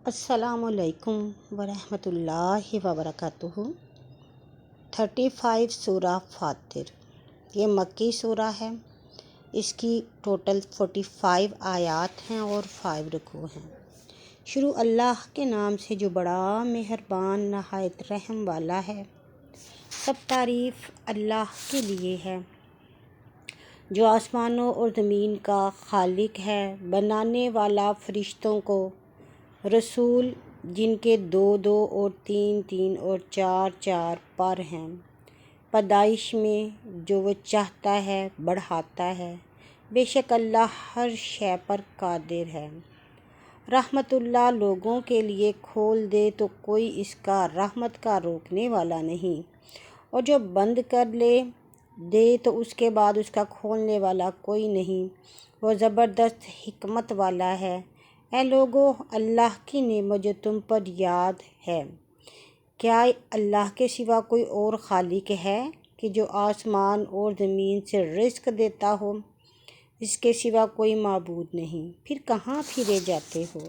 السلام علیکم ورحمۃ اللہ وبرکاتہ۔ 35 سورہ فاطر، یہ مکی سورہ ہے۔ اس کی ٹوٹل 45 آیات ہیں اور 5 رکوع ہیں۔ شروع اللہ کے نام سے جو بڑا مہربان نہایت رحم والا ہے۔ سب تعریف اللہ کے لیے ہے جو آسمانوں اور زمین کا خالق ہے، بنانے والا فرشتوں کو، رسول جن کے 2 اور 3 اور 4 پر ہیں، پیدائش میں جو وہ چاہتا ہے بڑھاتا ہے، بے شک اللہ ہر شے پر قادر ہے۔ رحمت اللہ لوگوں کے لیے کھول دے تو کوئی اس کا رحمت کا روکنے والا نہیں، اور جو بند کر دے تو اس کے بعد اس کا کھولنے والا کوئی نہیں۔ وہ زبردست حکمت والا ہے۔ اے لوگو، اللہ کی نعمت جو تم پر یاد ہے، کیا اللہ کے سوا کوئی اور خالق ہے کہ جو آسمان اور زمین سے رزق دیتا ہو؟ اس کے سوا کوئی معبود نہیں، پھر کہاں پھرے جاتے ہو؟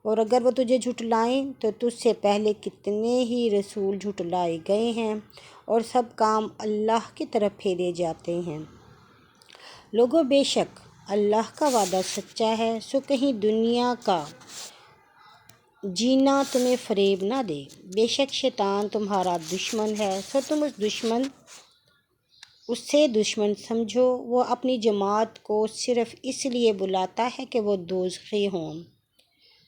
اور اگر وہ تجھے جھٹلائیں تو تجھ سے پہلے کتنے ہی رسول جھٹلائے گئے ہیں، اور سب کام اللہ کی طرف پھیرے جاتے ہیں۔ لوگو، بے شک اللہ کا وعدہ سچا ہے، سو کہیں دنیا کا جینا تمہیں فریب نہ دے۔ بے شک شیطان تمہارا دشمن ہے، سو تم اس سے دشمن سمجھو۔ وہ اپنی جماعت کو صرف اس لیے بلاتا ہے کہ وہ دوزخی ہوں۔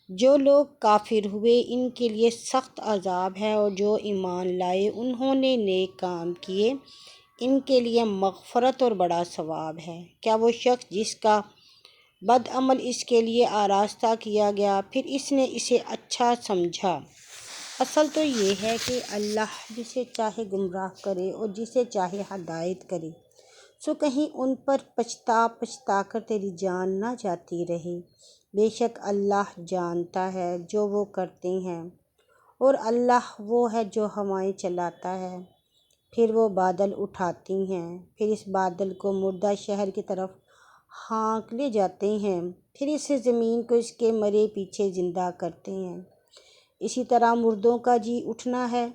جو لوگ کافر ہوئے ان کے لیے سخت عذاب ہے، اور جو ایمان لائے انہوں نے نیک کام کیے ان کے لیے مغفرت اور بڑا ثواب ہے۔ کیا وہ شخص جس کا بدعمل اس کے لیے آراستہ کیا گیا، پھر اس نے اسے اچھا سمجھا؟ اصل تو یہ ہے کہ اللہ جسے چاہے گمراہ کرے اور جسے چاہے ہدایت کرے، سو کہیں ان پر پچھتا کر تیری جان نہ جاتی رہے۔ بے شک اللہ جانتا ہے جو وہ کرتے ہیں، اور اللہ وہ ہے جو ہوائیں چلاتا ہے، پھر وہ بادل اٹھاتی ہیں، پھر اس بادل کو مردہ شہر کی طرف ہانک لے جاتے ہیں، پھر اس زمین کو اس کے مرے پیچھے زندہ کرتے ہیں۔ اسی طرح مردوں کا جی اٹھنا ہے۔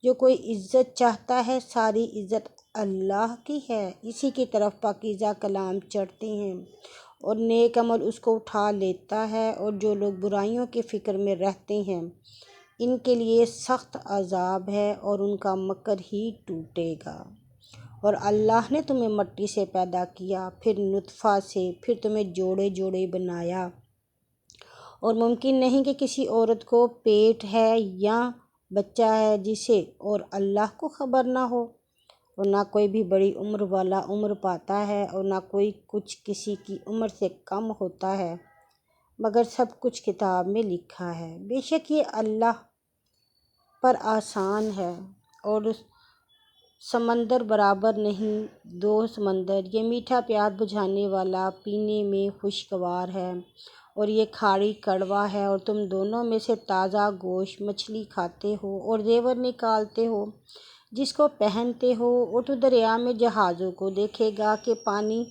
جو کوئی عزت چاہتا ہے، ساری عزت اللہ کی ہے، اسی کی طرف پاکیزہ کلام چڑھتے ہیں، اور نیک عمل اس کو اٹھا لیتا ہے۔ اور جو لوگ برائیوں کی فکر میں رہتے ہیں ان کے لیے سخت عذاب ہے، اور ان کا مکر ہی ٹوٹے گا۔ اور اللہ نے تمہیں مٹی سے پیدا کیا، پھر نطفہ سے، پھر تمہیں جوڑے جوڑے بنایا، اور ممکن نہیں کہ کسی عورت کو پیٹ ہے یا بچہ ہے جسے اور اللہ کو خبر نہ ہو۔ اور نہ کوئی بھی بڑی عمر والا عمر پاتا ہے، اور نہ کوئی کچھ کسی کی عمر سے کم ہوتا ہے، مگر سب کچھ کتاب میں لکھا ہے۔ بے شک یہ اللہ پر آسان ہے، اور سمندر برابر نہیں 2 سمندر۔ یہ میٹھا پیاس بجھانے والا، پینے میں خوشگوار ہے، اور یہ کھاری کڑوا ہے۔ اور تم دونوں میں سے تازہ گوشت مچھلی کھاتے ہو اور زیور نکالتے ہو جس کو پہنتے ہو، اور تو دریا میں جہازوں کو دیکھے گا کہ پانی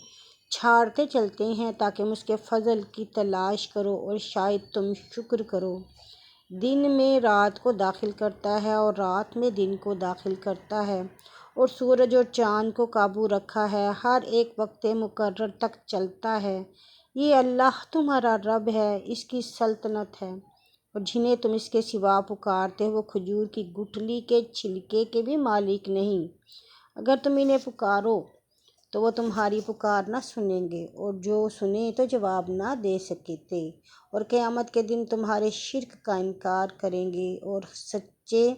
چھاڑتے چلتے ہیں تاکہ اس کے فضل کی تلاش کرو، اور شاید تم شکر کرو۔ دن میں رات کو داخل کرتا ہے اور رات میں دن کو داخل کرتا ہے، اور سورج اور چاند کو قابو رکھا ہے، ہر ایک وقت مقرر تک چلتا ہے۔ یہ اللہ تمہارا رب ہے، اس کی سلطنت ہے۔ اور جنہیں تم اس کے سوا پکارتے ہو وہ کھجور کی گٹھلی کے چھلکے کے بھی مالک نہیں۔ اگر تم انہیں پکارو تو وہ تمہاری پکار نہ سنیں گے، اور جو سنیں تو جواب نہ دے سکتے، اور قیامت کے دن تمہارے شرک کا انکار کریں گے، اور سچے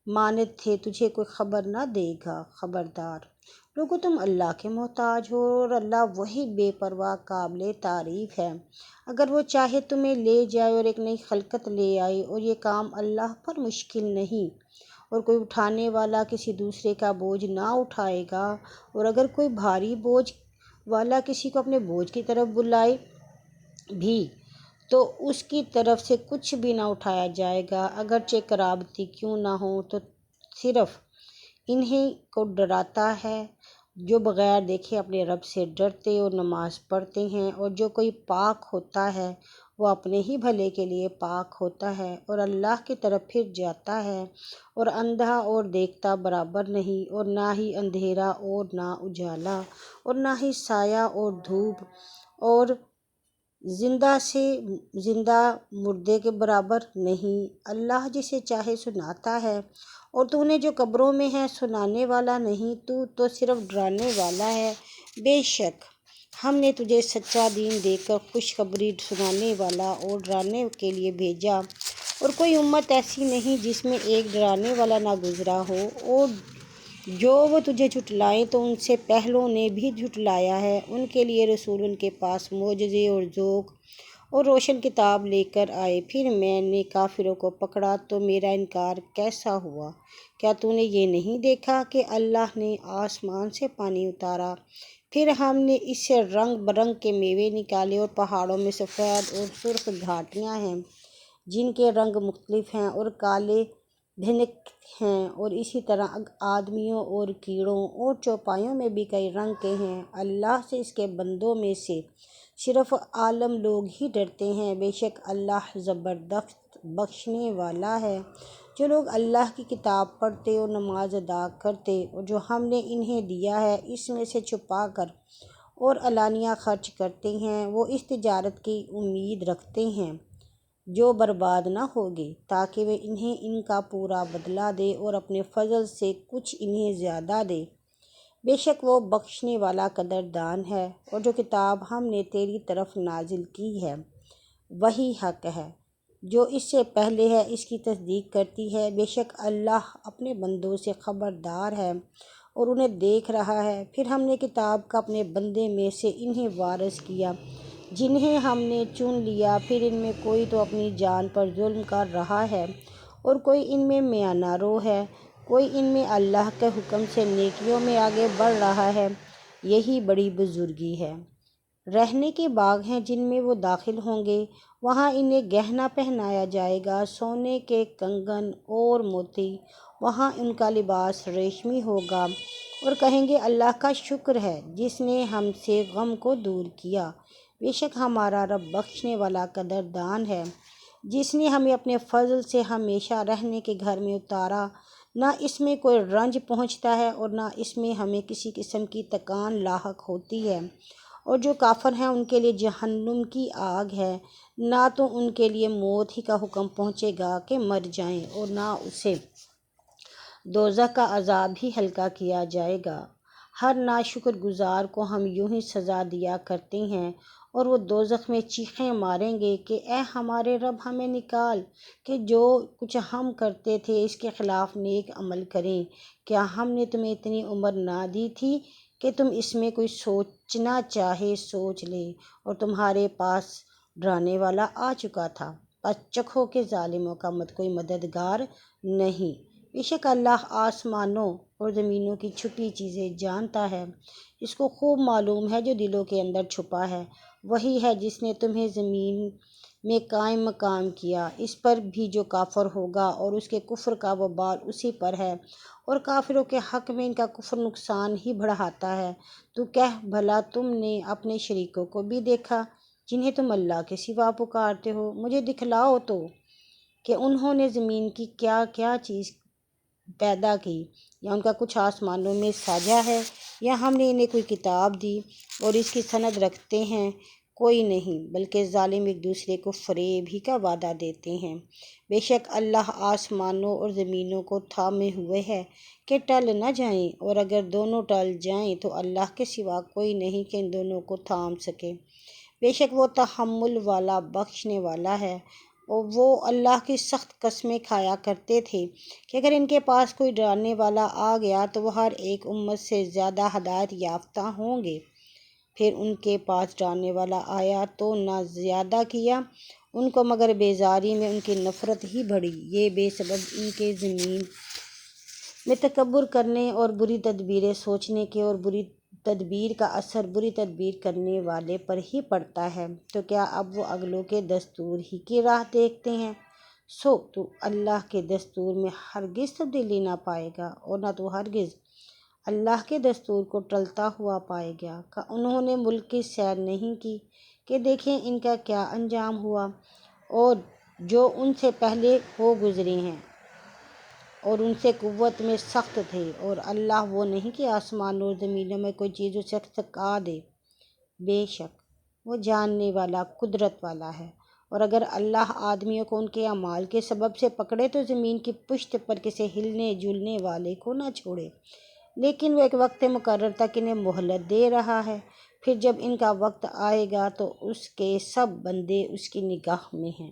مانت تھے تجھے کوئی خبر نہ دے گا۔ خبردار لوگو، تم اللہ کے محتاج ہو، اور اللہ وہی بے پرواہ قابل تعریف ہے۔ اگر وہ چاہے تمہیں لے جائے اور ایک نئی خلقت لے آئے، اور یہ کام اللہ پر مشکل نہیں، اور کوئی اٹھانے والا کسی دوسرے کا بوجھ نہ اٹھائے گا۔ اور اگر کوئی بھاری بوجھ والا کسی کو اپنے بوجھ کی طرف بلائے بھی تو اس کی طرف سے کچھ بھی نہ اٹھایا جائے گا، اگرچہ قرابتی کیوں نہ ہو۔ تو صرف انہیں کو ڈراتا ہے جو بغیر دیکھے اپنے رب سے ڈرتے اور نماز پڑھتے ہیں، اور جو کوئی پاک ہوتا ہے وہ اپنے ہی بھلے کے لیے پاک ہوتا ہے اور اللہ کی طرف پھر جاتا ہے، اور اندھا اور دیکھتا برابر نہیں، اور نہ ہی اندھیرا اور نہ اجالا، اور نہ ہی سایہ اور دھوپ، اور زندہ سے زندہ مردے کے برابر نہیں۔ اللہ جسے چاہے سناتا ہے، اور تو نے جو قبروں میں ہے سنانے والا نہیں، تو صرف ڈرانے والا ہے۔ بے شک ہم نے تجھے سچا دین دے کر خوشخبری سنانے والا اور ڈرانے کے لیے بھیجا، اور کوئی امت ایسی نہیں جس میں ایک ڈرانے والا نہ گزرا ہو، اور جو وہ تجھے جھٹلائیں تو ان سے پہلوں نے بھی جھٹلایا ہے۔ ان کے لیے رسول ان کے پاس معجزے اور ذوق اور روشن کتاب لے کر آئے، پھر میں نے کافروں کو پکڑا تو میرا انکار کیسا ہوا۔ کیا تو نے یہ نہیں دیکھا کہ اللہ نے آسمان سے پانی اتارا، پھر ہم نے اس سے رنگ برنگ کے میوے نکالے، اور پہاڑوں میں سفید اور سرخ گھاٹیاں ہیں جن کے رنگ مختلف ہیں اور کالے دھنک ہیں، اور اسی طرح آدمیوں اور کیڑوں اور چوپایوں میں بھی کئی رنگ کے ہیں۔ اللہ سے اس کے بندوں میں سے صرف عالم لوگ ہی ڈرتے ہیں۔ بے شک اللہ زبردست بخشنے والا ہے۔ جو لوگ اللہ کی کتاب پڑھتے اور نماز ادا کرتے، اور جو ہم نے انہیں دیا ہے اس میں سے چھپا کر اور علانیہ خرچ کرتے ہیں، وہ اس تجارت کی امید رکھتے ہیں جو برباد نہ ہوگی، تاکہ وہ انہیں ان کا پورا بدلہ دے اور اپنے فضل سے کچھ انہیں زیادہ دے۔ بے شک وہ بخشنے والا قدردان ہے۔ اور جو کتاب ہم نے تیری طرف نازل کی ہے وہی حق ہے، جو اس سے پہلے ہے اس کی تصدیق کرتی ہے۔ بے شک اللہ اپنے بندوں سے خبردار ہے اور انہیں دیکھ رہا ہے۔ پھر ہم نے کتاب کا اپنے بندے میں سے انہیں وارث کیا جنہیں ہم نے چن لیا، پھر ان میں کوئی تو اپنی جان پر ظلم کر رہا ہے اور کوئی ان میں میانہ رو ہے، کوئی ان میں اللہ کے حکم سے نیکیوں میں آگے بڑھ رہا ہے۔ یہی بڑی بزرگی ہے۔ رہنے کے باغ ہیں جن میں وہ داخل ہوں گے، وہاں انہیں گہنا پہنایا جائے گا، سونے کے کنگن اور موتی، وہاں ان کا لباس ریشمی ہوگا، اور کہیں گے اللہ کا شکر ہے جس نے ہم سے غم کو دور کیا۔ بے شک ہمارا رب بخشنے والا قدردان ہے، جس نے ہمیں اپنے فضل سے ہمیشہ رہنے کے گھر میں اتارا، نہ اس میں کوئی رنج پہنچتا ہے اور نہ اس میں ہمیں کسی قسم کی تکان لاحق ہوتی ہے۔ اور جو کافر ہیں ان کے لیے جہنم کی آگ ہے، نہ تو ان کے لیے موت ہی کا حکم پہنچے گا کہ مر جائیں، اور نہ اسے دوزخ کا عذاب ہی ہلکا کیا جائے گا۔ ہر ناشکر گزار کو ہم یوں ہی سزا دیا کرتے ہیں، اور وہ دوزخ میں چیخیں ماریں گے کہ اے ہمارے رب ہمیں نکال، کہ جو کچھ ہم کرتے تھے اس کے خلاف نیک عمل کریں۔ کیا ہم نے تمہیں اتنی عمر نہ دی تھی کہ تم اس میں کوئی سوچنا چاہے سوچ لے، اور تمہارے پاس ڈرانے والا آ چکا تھا، پس چکھو کہ ظالموں کا مت کوئی مددگار نہیں۔ بے شک اللہ آسمانوں اور زمینوں کی چھپی چیزیں جانتا ہے، اس کو خوب معلوم ہے جو دلوں کے اندر چھپا ہے۔ وہی ہے جس نے تمہیں زمین میں قائم مقام کیا، اس پر بھی جو کافر ہوگا اور اس کے کفر کا وبال اسی پر ہے، اور کافروں کے حق میں ان کا کفر نقصان ہی بڑھاتا ہے۔ تو کہہ بھلا تم نے اپنے شریکوں کو بھی دیکھا جنہیں تم اللہ کے سوا پکارتے ہو؟ مجھے دکھلاؤ تو کہ انہوں نے زمین کی کیا کیا چیز پیدا کی، یا ان کا کچھ آسمانوں میں ساجا ہے، یا ہم نے انہیں کوئی کتاب دی اور اس کی سند رکھتے ہیں؟ کوئی نہیں، بلکہ ظالم ایک دوسرے کو فریب ہی کا وعدہ دیتے ہیں۔ بے شک اللہ آسمانوں اور زمینوں کو تھامے ہوئے ہے کہ ٹل نہ جائیں، اور اگر دونوں ٹل جائیں تو اللہ کے سوا کوئی نہیں کہ ان دونوں کو تھام سکے۔ بے شک وہ تحمل والا بخشنے والا ہے۔ اور وہ اللہ کی سخت قسمیں کھایا کرتے تھے کہ اگر ان کے پاس کوئی ڈرانے والا آ گیا تو وہ ہر ایک امت سے زیادہ ہدایت یافتہ ہوں گے۔ پھر ان کے پاس ڈرانے والا آیا تو نہ زیادہ کیا ان کو مگر بیزاری میں ان کی نفرت ہی بڑھی۔ یہ بے سبب ان کے زمین میں تکبر کرنے اور بری تدبیریں سوچنے کے، اور بری تدبیر کا اثر بری تدبیر کرنے والے پر ہی پڑتا ہے۔ تو کیا اب وہ اگلوں کے دستور ہی کی راہ دیکھتے ہیں؟ سو تو اللہ کے دستور میں ہرگز تبدیلی نہ پائے گا، اور نہ تو ہرگز اللہ کے دستور کو ٹلتا ہوا پائے گا۔ کہ انہوں نے ملک کی سیر نہیں کی کہ دیکھیں ان کا کیا انجام ہوا، اور جو ان سے پہلے ہو گزرے ہیں اور ان سے قوت میں سخت تھے، اور اللہ وہ نہیں کہ آسمان اور زمینوں میں کوئی چیز اسے سکا دے، بے شک وہ جاننے والا قدرت والا ہے۔ اور اگر اللہ آدمیوں کو ان کے اعمال کے سبب سے پکڑے تو زمین کی پشت پر کسی ہلنے جلنے والے کو نہ چھوڑے، لیکن وہ ایک وقت مقرر تک انہیں مہلت دے رہا ہے، پھر جب ان کا وقت آئے گا تو اس کے سب بندے اس کی نگاہ میں ہیں۔